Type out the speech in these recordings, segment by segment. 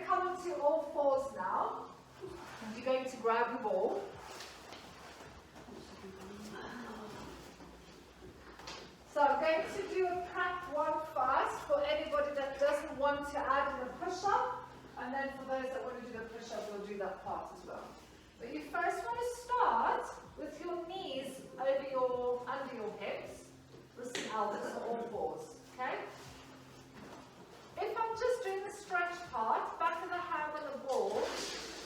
to come onto all fours now. And you're going to grab the ball. So I'm going to do a prac one first for anybody that doesn't want to add in a push-up. And then for those that want to do the push-up, we'll do that part as well. But you first want to start with your knees under your hips, wrists and elbows, so all fours, okay? If I'm just doing the stretch part, back of the hand on the ball,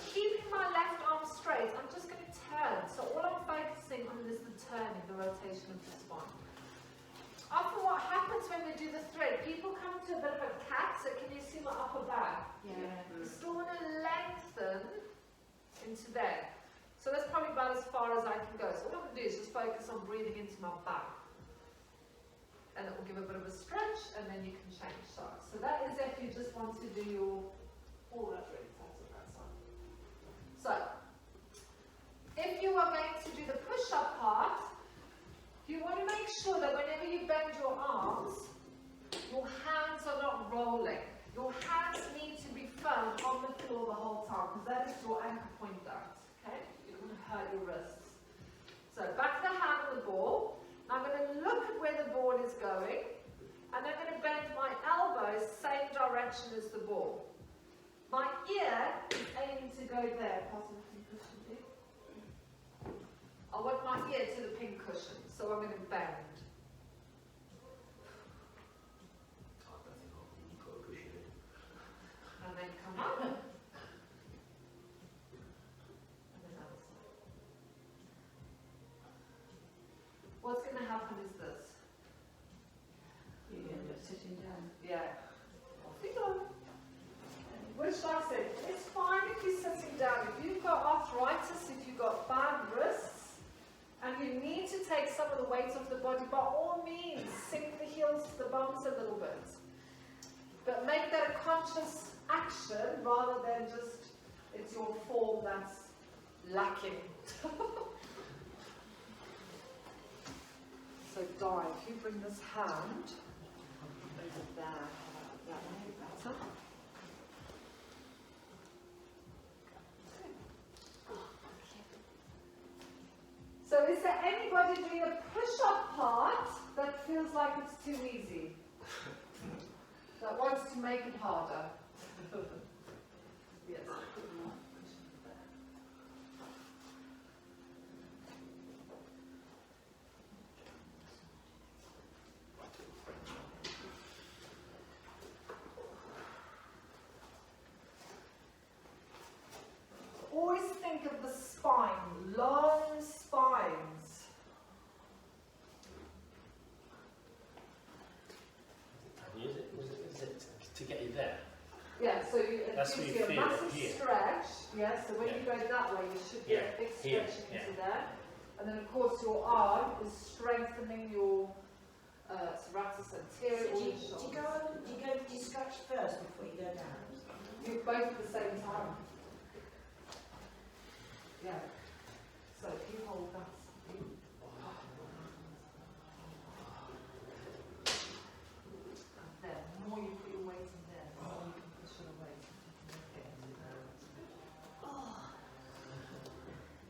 keeping my left arm straight, I'm just going to turn. So all I'm focusing on is the turning, the rotation of the spine. Often what happens when we do the thread, people come to a bit of a cat, so can you see my upper back? Yeah. You still want to lengthen into there. So that's probably about as far as I can go. So what I'm going to do is just focus on breathing into my back. And it will give a bit of a stretch, and then you can change sides. So that is if you just want to do your, oh, that's really tight on that side. So, if you are going to do the push-up part, you want to make sure that whenever you bend your arms, your hands are not rolling. Your hands need to be firm on the floor the whole time, because that is your anchor point there. Okay? You don't want to hurt your wrists. So, back to the hand on the ball. I'm going to look at where the ball is going, and I'm going to bend my elbows same direction as the ball. My ear is aiming to go there. Pass the pink cushion here. I want my ear to the pink cushion, so I'm going to bend. And then come up. And then outside. What's going to happen is this. You end up sitting down. Yeah. Off you go. Which, like I said, it's fine if you're sitting down. If you've got arthritis, if you've got bad wrists, and you need to take some of the weight off the body, by all means, sink the heels to the bums a little bit. But make that a conscious action rather than just, it's your form that's lacking. So, Di, if you bring this hand over there, that would be better. So is there anybody doing a push-up part that feels like it's too easy? That wants to make it harder? Yes. Always think of the spine, long spines. Is it to get you there? Yeah, so it That's gives where you you a feel massive it here. stretch. Yeah, so when Yeah. you go that way, you should get a big Here, stretch yeah. into there. And then, of course, your arm is strengthening your serratus anterior. Do you stretch first before you go down? You both at the same time. Yeah. So if you hold that. And then, the more you put your weight in there, the more you can push it away.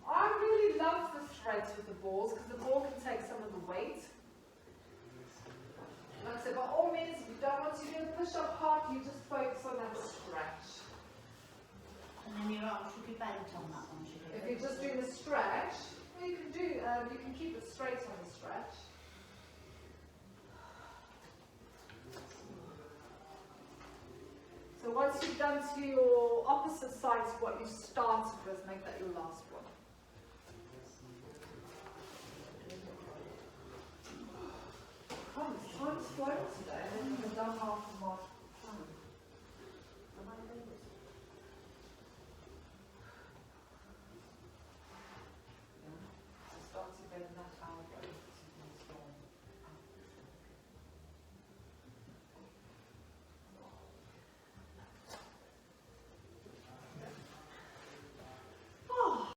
I really love the threads with the balls because the ball can take some of the weight. Like I said, by all means, if you don't want to do the push-up part, you just focus on that stretch. And then your arm should be bent on that one, should it? If you're just doing the stretch, well, you can keep it straight on the stretch. So once you've done to your opposite side to what you started with, make that your last one. Oh, time's flown today. I haven't even done half of my